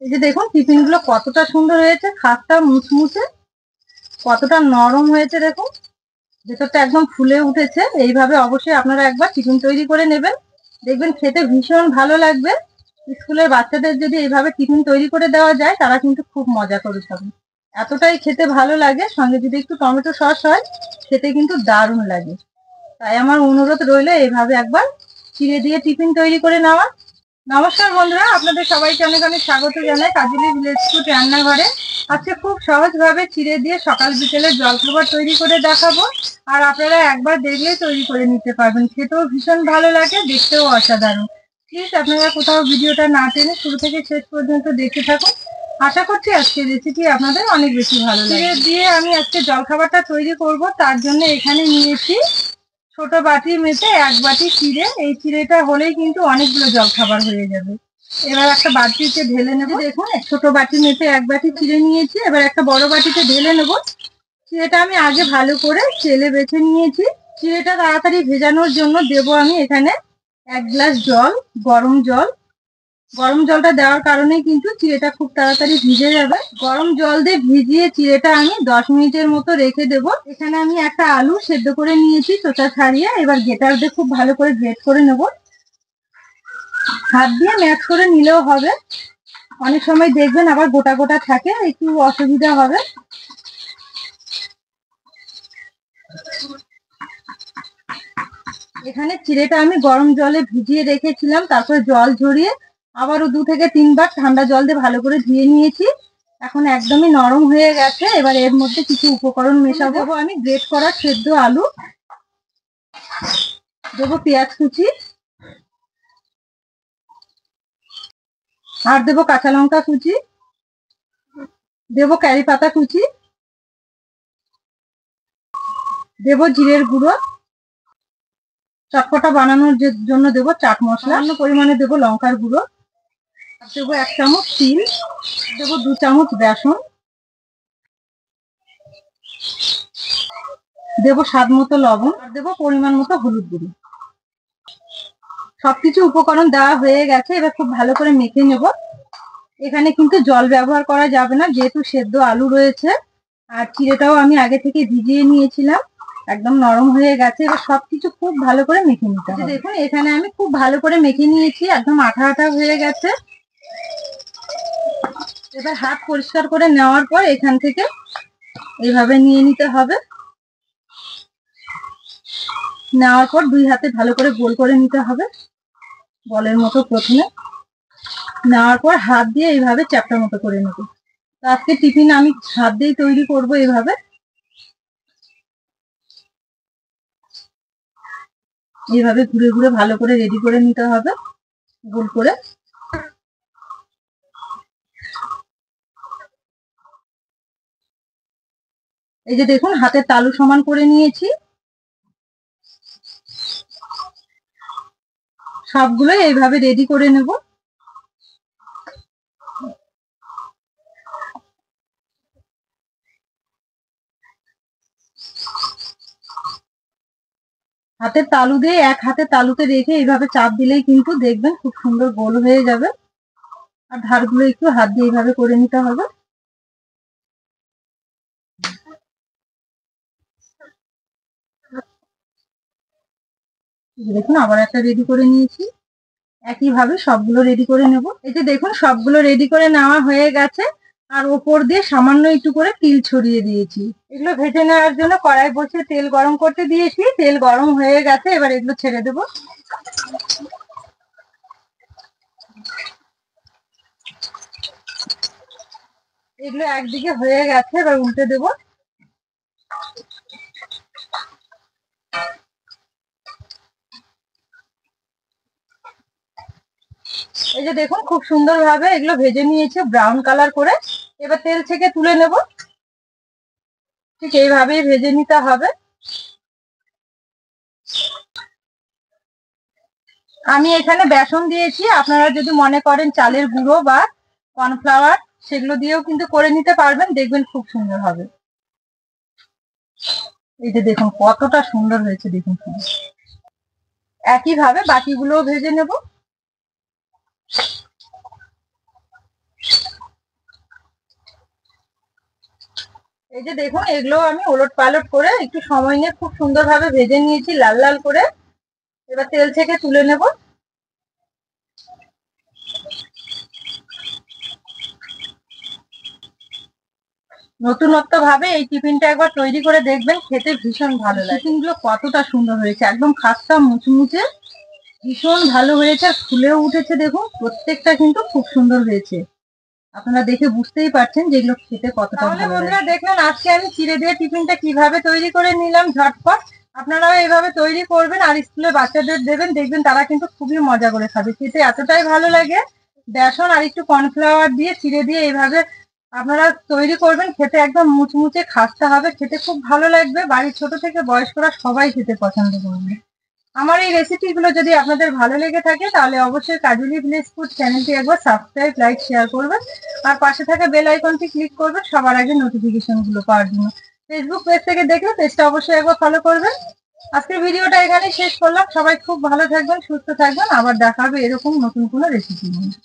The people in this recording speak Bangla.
এই যে দেখুন টিফিন গুলো কতটা সুন্দর হয়েছে, খাস্তা মুচমুচে, কতটা নরম হয়েছে দেখুন, ভেতরটা একদম ফুলে উঠেছে। এইভাবে অবশ্যই আপনারা একবার টিফিন তৈরি করে নেবেন, দেখবেন খেতে ভীষণ ভালো লাগবে। স্কুলের বাচ্চাদের যদি এইভাবে টিফিন তৈরি করে দেওয়া যায় তারা কিন্তু খুব মজা করে খাবে, এতটাই খেতে ভালো লাগে। সঙ্গে যদি একটু টমেটো সস হয় খেতে কিন্তু দারুণ লাগে। তাই আমার অনুরোধ রইলো এইভাবে একবার চিড়ে দিয়ে টিফিন তৈরি করে নেওয়া। নমস্কার বন্ধুরা, আপনাদের সবাইকে অনেক অনেক স্বাগত জানাই কাজলি ভিলেজ ফুড রান্নাঘরে। আজকে খুব সহজভাবে চিড়ে দিয়ে সকাল বিকেলের জলখাবার তৈরি করে দেখাবো। আর আপনারা একবার দেখলেই তৈরি করে নিতে পারবেন, খেতেও ভীষণ ভালো লাগে, দেখতেও অসাধারণ। প্লিজ আপনারা কোথাও ভিডিওটা না টেনে শুরু থেকে শেষ পর্যন্ত দেখতে থাকুন। আশা করছি আজকের রেসিপি আপনাদের অনেক বেশি ভালো লাগে। চিড়ে দিয়ে আমি আজকে জলখাবারটা তৈরি করব, তার জন্য এখানে নিয়েছি ছোট বাটি মেপে 1 বাটি চিড়ে। এই চিড়েটা হলেই কিন্তু অনেকগুলো জলখাবার হয়ে যাবে। এবার একটা বাটিতে ঢেলে নেবো। দেখুন ছোট বাটি মেপে 1 বাটি চিড়ে নিয়েছি, এবার একটা বড় বাটিতে ঢেলে নেবো। চিড়েটা আমি আগে ভালো করে চেলে বেছে নিয়েছি। চিড়েটা তাড়াতাড়ি ভেজানোর জন্য দেবো আমি এখানে 1 গ্লাস জল, গরম জল। গরম জলটা দেওয়ার কারণে কিন্তু চিড়েটা খুব তাড়াতাড়ি ভিজে যাবে। গরম জল দিয়ে ভিজিয়ে চিড়েটা আমি 10 মিনিটের মতো রেখে দেব। এখানে আমি একটা আলু সেদ্ধ করে নিয়েছি চোচা ছাড়িয়ে, এবার গ্রেটার দিয়ে খুব ভালো করে গ্রেট করে নেব। হাত দিয়ে ম্যাশ করে নিলেও হবে, অনেক সময় দেখবেন আবার গোটা গোটা থাকে, একটু অসুবিধা হবে। এখানে চিড়েটা আমি গরম জলে ভিজিয়ে রেখেছিলাম, তারপরে জল ঝরিয়ে আবারও 2 থেকে 3 বার ঠান্ডা জল দিয়ে ভালো করে ধুয়ে নিয়েছি। এখন একদমই নরম হয়ে গেছে। এবার এর মধ্যে কিছু উপকরণ মেশাবো। আমি গ্রেট করা সেদ্ধ আলু দেবো, পেঁয়াজ কুচি আর দেবো কাঁচা লঙ্কা কুচি, দেবো কারি পাতা কুচি, দেবো জিরের গুঁড়ো, চটপটা বানানোর জন্য দেবো চাট মশলা, অন্য পরিমাণে দেবো লঙ্কার গুঁড়ো, দেবো 1 চামচ তিল, দেবো 2 চামচ বেসন, দেবো স্বাদ মতো লবণ, আর দেবো পরিমাণ মতো হলুদ গুঁড়ো। সবকিছু উপকরণ দেওয়া হয়ে গেছে, এবার খুব ভালো করে মেখে নেব। এখানে কিন্তু জল ব্যবহার করা যাবে না, যেহেতু সেদ্ধ আলু রয়েছে। আর চিড়েটাও আমি আগে থেকে ভিজিয়ে নিয়েছিলাম, একদম নরম হয়ে গেছে। এবার সবকিছু খুব ভালো করে মেখে নিতে হবে। দেখুন এখানে আমি খুব ভালো করে মেখে নিয়েছি, একদম আঠা আঠা হয়ে গেছে। এবার হাত পরিষ্কার করে নেওয়ার পর এখান থেকে এইভাবে নিয়ে নিতে হবে। নেওয়ার পর 2 হাতে ভালো করে গোল করে নিতে হবে, বলের মতো প্রথমে নেওয়ার পর হাত দিয়ে এইভাবে চ্যাপ্টা মতো করে নেব। আজকে টিফিন আমি হাত দিয়েই তৈরি করব। এইভাবে এইভাবে ঘুরে ঘুরে ভালো করে রেডি করে নিতে হবে, গোল করে। এই যে দেখুন হাতের তালু সমান করে নিয়েছি, সবগুলো এইভাবে রেডি করে নেব। হাতের তালু দিয়ে এক হাতে তালুতে রেখে এইভাবে চাপ দিলেই কিন্তু দেখবেন খুব সুন্দর গোল হয়ে যাবে। আর ধারগুলো একটু হাত দিয়ে এইভাবে করে নিতে হবে। দেখুন আবার একটা রেডি করে নিয়েছি, একইভাবে সবগুলো রেডি করে নেব। এই যে দেখুন সবগুলো রেডি করে নেওয়া হয়ে গেছে, আর ওপর দিয়ে সামান্য একটু করে তিল ছড়িয়ে দিয়েছি। এগুলো ভেজে নেওয়ার জন্য কড়াই বসিয়ে তেল গরম করতে দিয়েছি, তেল গরম হয়ে গেছে, এবার এগুলো ছেড়ে দেব। এগুলো একদিকে হয়ে গেছে, এবার উল্টে দেব। এই যে দেখুন খুব সুন্দর ভাবে এগুলো ভেজে নিয়েছে ব্রাউন কালার করে। এবার তেল থেকে তুলে নেব, ঠিক এইভাবেই ভেজে নিতে হবে। আমি এখানে বেসন দিয়েছি, আপনারা যদি মনে করেন চালের গুঁড়ো বা কর্নফ্লাওয়ার সেগুলো দিয়েও কিন্তু করে নিতে পারবেন, দেখবেন খুব সুন্দর হবে। এই যে দেখুন কতটা সুন্দর হয়েছে দেখুন। একইভাবে বাকিগুলোও ভেজে নেব। এই যে দেখুন, এগুলো আমি ওলট পালট করে একটু সময় নিয়ে খুব সুন্দরভাবে ভেজে নিয়েছি লাল লাল করে। এবার তেল থেকে তুলে নেব। নতুনত্ব ভাবে এই টিফিনটা একবার তৈরি করে দেখবেন, খেতে ভীষণ ভালো লাগে। টিফিনগুলো কতটা সুন্দর হয়েছে, একদম খাস্তা মুচমুচে, ভীষণ ভালো হয়েছে আর ফুলেও উঠেছে। দেখুন প্রত্যেকটা কিন্তু খুব সুন্দর হয়েছে, আপনারা দেখে বুঝতেই পারছেন যে এগুলো খেতে কতটা ভালো। তাহলে বন্ধুরা দেখলেন আজকে আমি চিড়ে দিয়ে টিফিনটা কিভাবে তৈরি করে নিলাম ঝটপট। আপনারাও এইভাবে তৈরি করবেন আর স্কুলে বাচ্চাদের দেবেন, দেখবেন তারা কিন্তু খুবই মজা করে খাবে, খেতে এতটাই ভালো লাগে। বেসন আর একটু কর্নফ্লাওয়ার দিয়ে চিড়ে দিয়ে এইভাবে আপনারা তৈরি করবেন, খেতে একদম মুচমুচে খাস্তা হবে, খেতে খুব ভালো লাগবে। বাড়ির ছোট থেকে বয়স্করা সবাই খেতে পছন্দ করবে। আমার এই রেসিপিগুলো যদি আপনাদের ভালো লেগে থাকে তাহলে অবশ্যই কাজলি ভিলেজ ফুড চ্যানেলটি একবার সাবস্ক্রাইব, লাইক, শেয়ার করবেন আর পাশে থাকা বেল আইকনটি ক্লিক করবেন সবার আগে নোটিফিকেশন গুলো পাওয়ার জন্য। ফেসবুক পেজ থেকে দেখলে পেজটা অবশ্যই একবার ফলো করবেন। আজকের ভিডিওটা এখানেই শেষ করলাম। সবাই খুব ভালো থাকবেন, সুস্থ থাকবেন, আবার দেখা হবে এরকম নতুন কোনো রেসিপি নিয়ে।